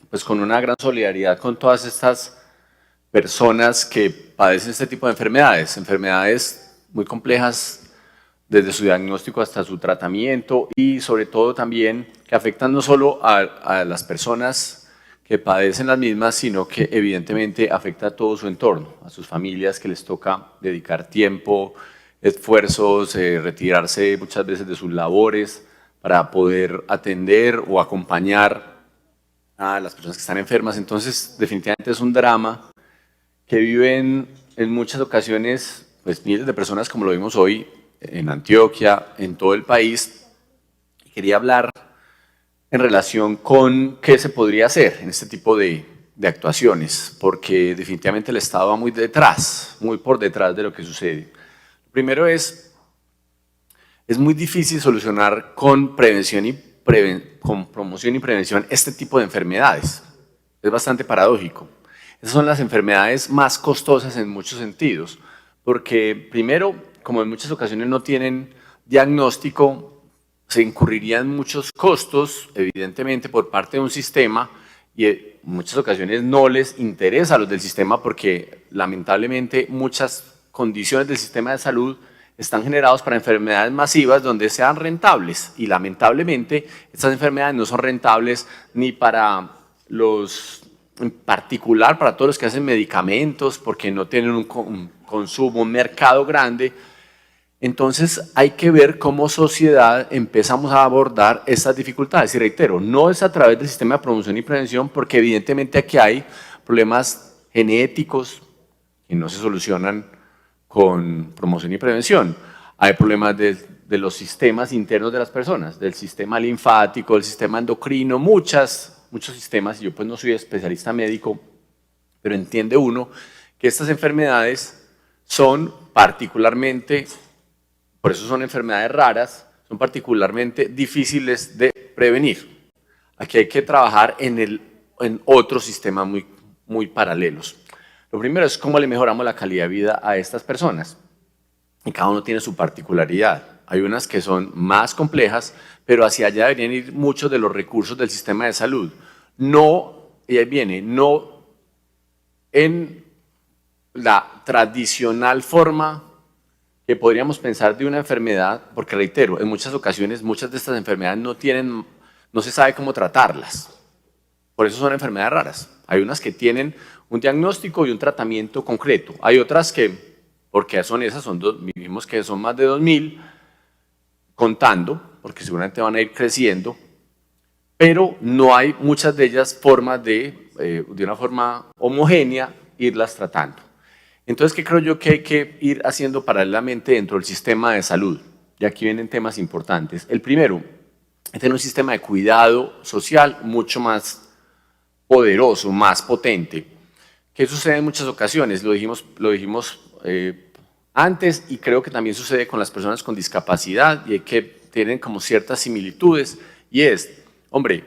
pues con una gran solidaridad con todas estas personas que padecen este tipo de enfermedades, enfermedades muy complejas desde su diagnóstico hasta su tratamiento y sobre todo también que afectan no solo a las personas que padecen las mismas, sino que evidentemente afecta a todo su entorno, a sus familias que les toca dedicar tiempo, esfuerzos, retirarse muchas veces de sus labores para poder atender o acompañar a las personas que están enfermas. Entonces, definitivamente es un drama que viven en muchas ocasiones pues, miles de personas, como lo vimos hoy, en Antioquia, en todo el país. Quería hablar en relación con qué se podría hacer en este tipo de actuaciones, porque definitivamente el Estado va muy detrás, muy por detrás de lo que sucede. Primero es muy difícil solucionar con prevención y con promoción y prevención este tipo de enfermedades. Es bastante paradójico. Esas son las enfermedades más costosas en muchos sentidos, porque primero, como en muchas ocasiones no tienen diagnóstico, se incurrirían muchos costos, evidentemente, por parte de un sistema y en muchas ocasiones no les interesa a los del sistema porque lamentablemente muchas condiciones del sistema de salud están generados para enfermedades masivas donde sean rentables y lamentablemente estas enfermedades no son rentables ni para los, en particular para todos los que hacen medicamentos porque no tienen un consumo, un mercado grande. Entonces hay que ver cómo sociedad empezamos a abordar estas dificultades. Y reitero, no es a través del sistema de promoción y prevención porque evidentemente aquí hay problemas genéticos que no se solucionan con promoción y prevención. Hay problemas de los sistemas internos de las personas, del sistema linfático, del sistema endocrino, muchos sistemas, y yo pues no soy especialista médico, pero entiende uno que estas enfermedades son particularmente, por eso son enfermedades raras, son particularmente difíciles de prevenir. Aquí hay que trabajar en otros sistemas muy paralelos. Lo primero es cómo le mejoramos la calidad de vida a estas personas. Y cada uno tiene su particularidad. Hay unas que son más complejas, pero hacia allá deberían ir muchos de los recursos del sistema de salud. No, y ahí viene, no en la tradicional forma que podríamos pensar de una enfermedad, porque reitero, en muchas ocasiones muchas de estas enfermedades no se sabe cómo tratarlas. Por eso son enfermedades raras. Hay unas que tienen un diagnóstico y un tratamiento concreto. Hay otras que, porque son esas, vimos que son más de 2000, contando, porque seguramente van a ir creciendo, pero no hay muchas de ellas formas de una forma homogénea, irlas tratando. Entonces, ¿qué creo yo que hay que ir haciendo paralelamente dentro del sistema de salud? Y aquí vienen temas importantes. El primero, es tener un sistema de cuidado social mucho más poderoso, más potente. ¿Qué sucede en muchas ocasiones? Lo dijimos antes y creo que también sucede con las personas con discapacidad y que tienen como ciertas similitudes y es, hombre,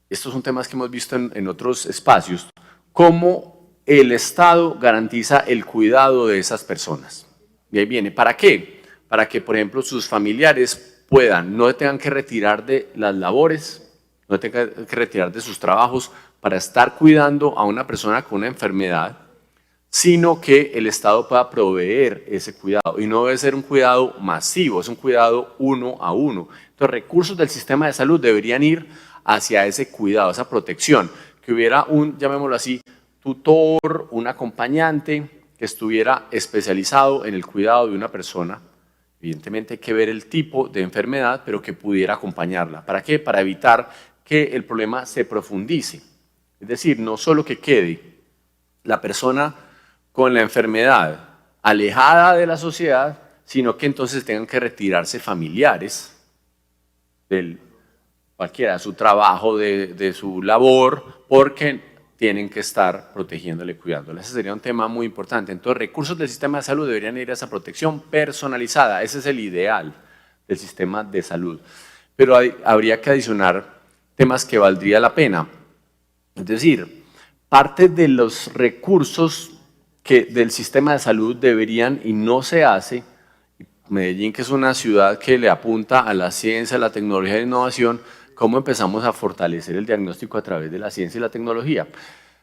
estos son temas que hemos visto en otros espacios, cómo el Estado garantiza el cuidado de esas personas. Y ahí viene, ¿para qué? Para que, por ejemplo, sus familiares no tengan que retirar de las labores, no tengan que retirar de sus trabajos para estar cuidando a una persona con una enfermedad, sino que el Estado pueda proveer ese cuidado. Y no debe ser un cuidado masivo, es un cuidado uno a uno. Entonces, recursos del sistema de salud deberían ir hacia ese cuidado, esa protección. Que hubiera llamémoslo así, tutor, un acompañante que estuviera especializado en el cuidado de una persona. Evidentemente hay que ver el tipo de enfermedad, pero que pudiera acompañarla. ¿Para qué? Para evitar que el problema se profundice. Es decir, no solo que quede la persona con la enfermedad alejada de la sociedad, sino que entonces tengan que retirarse familiares de su trabajo, de su labor, porque tienen que estar protegiéndole, cuidándola. Ese sería un tema muy importante. Entonces, recursos del sistema de salud deberían ir a esa protección personalizada. Ese es el ideal del sistema de salud. Pero habría que adicionar temas que valdría la pena. Es decir, parte de los recursos del sistema de salud deberían, y no se hace, Medellín, que es una ciudad que le apunta a la ciencia, a la tecnología y la innovación, cómo empezamos a fortalecer el diagnóstico a través de la ciencia y la tecnología.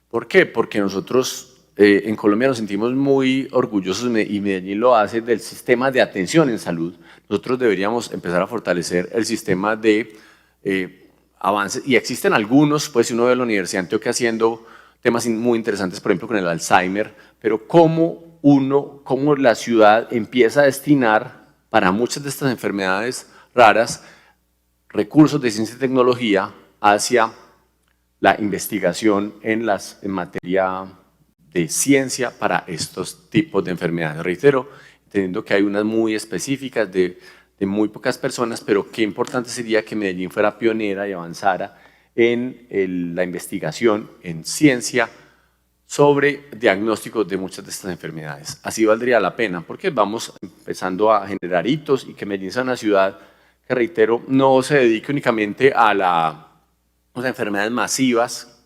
¿Por qué? Porque nosotros en Colombia nos sentimos muy orgullosos, y Medellín lo hace, del sistema de atención en salud. Nosotros deberíamos empezar a fortalecer el sistema de avances, y existen algunos, pues si uno ve la Universidad de Antioquia haciendo temas muy interesantes, por ejemplo con el Alzheimer, pero cómo la ciudad empieza a destinar para muchas de estas enfermedades raras recursos de ciencia y tecnología hacia la investigación en materia de ciencia para estos tipos de enfermedades. Reitero, entendiendo que hay unas muy específicas de muy pocas personas, pero qué importante sería que Medellín fuera pionera y avanzara en la investigación en ciencia sobre diagnósticos de muchas de estas enfermedades. Así valdría la pena, porque vamos empezando a generar hitos y que Medellín sea una ciudad que, reitero, no se dedique únicamente a las enfermedades masivas,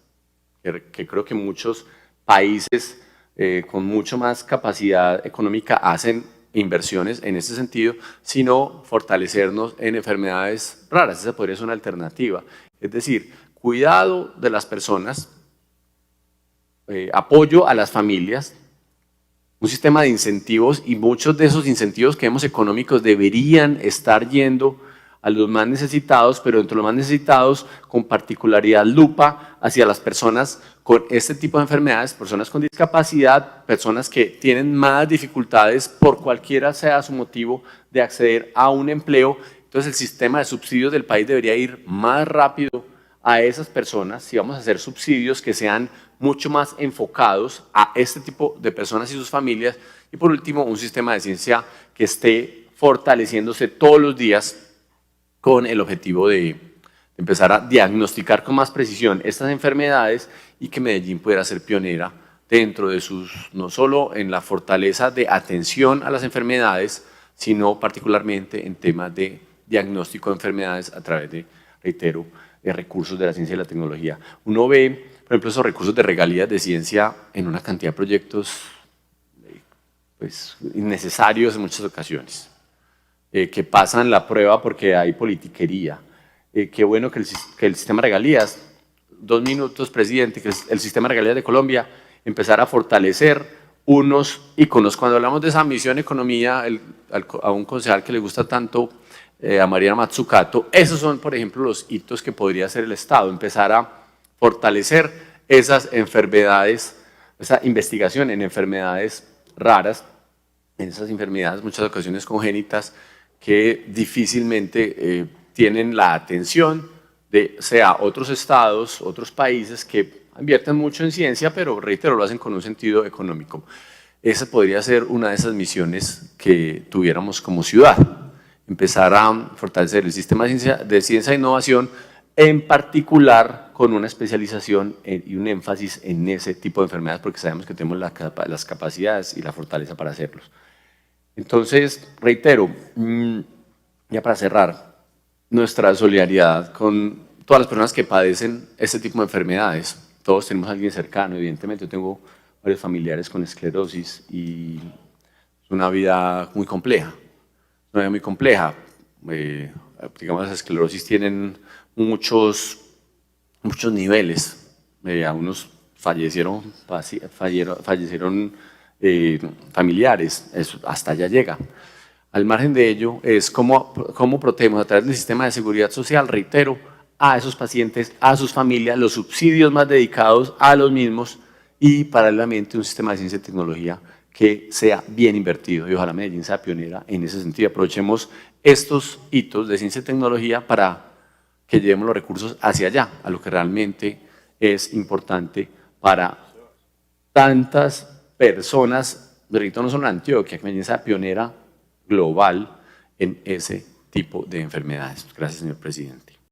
que creo que muchos países con mucho más capacidad económica hacen inversiones en ese sentido, sino fortalecernos en enfermedades raras. Esa podría ser una alternativa. Es decir, cuidado de las personas, apoyo a las familias, un sistema de incentivos, y muchos de esos incentivos que vemos económicos deberían estar yendo a los más necesitados, pero entre los más necesitados con particularidad lupa hacia las personas con este tipo de enfermedades, personas con discapacidad, personas que tienen más dificultades por cualquiera sea su motivo de acceder a un empleo. Entonces el sistema de subsidios del país debería ir más rápido a esas personas, si vamos a hacer subsidios que sean mucho más enfocados a este tipo de personas y sus familias. Y por último, un sistema de ciencia que esté fortaleciéndose todos los días con el objetivo de empezar a diagnosticar con más precisión estas enfermedades, y que Medellín pudiera ser pionera dentro de no solo en la fortaleza de atención a las enfermedades, sino particularmente en temas de diagnóstico de enfermedades a través de, reitero, de recursos de la ciencia y la tecnología. Uno ve, por ejemplo, esos recursos de regalías de ciencia en una cantidad de proyectos pues, innecesarios en muchas ocasiones, que pasan la prueba porque hay politiquería. Qué bueno que el sistema de regalías, 2 minutos, presidente, que el sistema de regalías de Colombia empezara a fortalecer unos íconos. Cuando hablamos de esa misión economía, a un concejal que le gusta tanto, a Mariana Mazzucato, esos son, por ejemplo, los hitos que podría hacer el Estado, empezar a fortalecer esas enfermedades, esa investigación en enfermedades raras, en esas enfermedades muchas ocasiones congénitas que difícilmente tienen la atención de otros estados, otros países que invierten mucho en ciencia, pero reitero, lo hacen con un sentido económico. Esa podría ser una de esas misiones que tuviéramos como ciudad, empezar a fortalecer el sistema de ciencia e innovación, en particular con una especialización y un énfasis en ese tipo de enfermedades, porque sabemos que tenemos las capacidades y la fortaleza para hacerlos. Entonces, reitero, ya para cerrar, nuestra solidaridad con todas las personas que padecen este tipo de enfermedades. Todos tenemos a alguien cercano, evidentemente. Yo tengo varios familiares con esclerosis y es una vida muy compleja. Una vida muy compleja. Digamos, las esclerosis tienen muchos niveles. Algunos fallecieron familiares, eso hasta allá llega. Al margen de ello, es cómo protegemos a través del sistema de seguridad social, reitero, a esos pacientes, a sus familias, los subsidios más dedicados a los mismos, y paralelamente un sistema de ciencia y tecnología que sea bien invertido, y ojalá Medellín sea pionera en ese sentido. Aprovechemos estos hitos de ciencia y tecnología para que llevemos los recursos hacia allá, a lo que realmente es importante para tantas personas, repito, no solo en Antioquia, que Medellín sea pionera global en ese tipo de enfermedades. Gracias, señor presidente.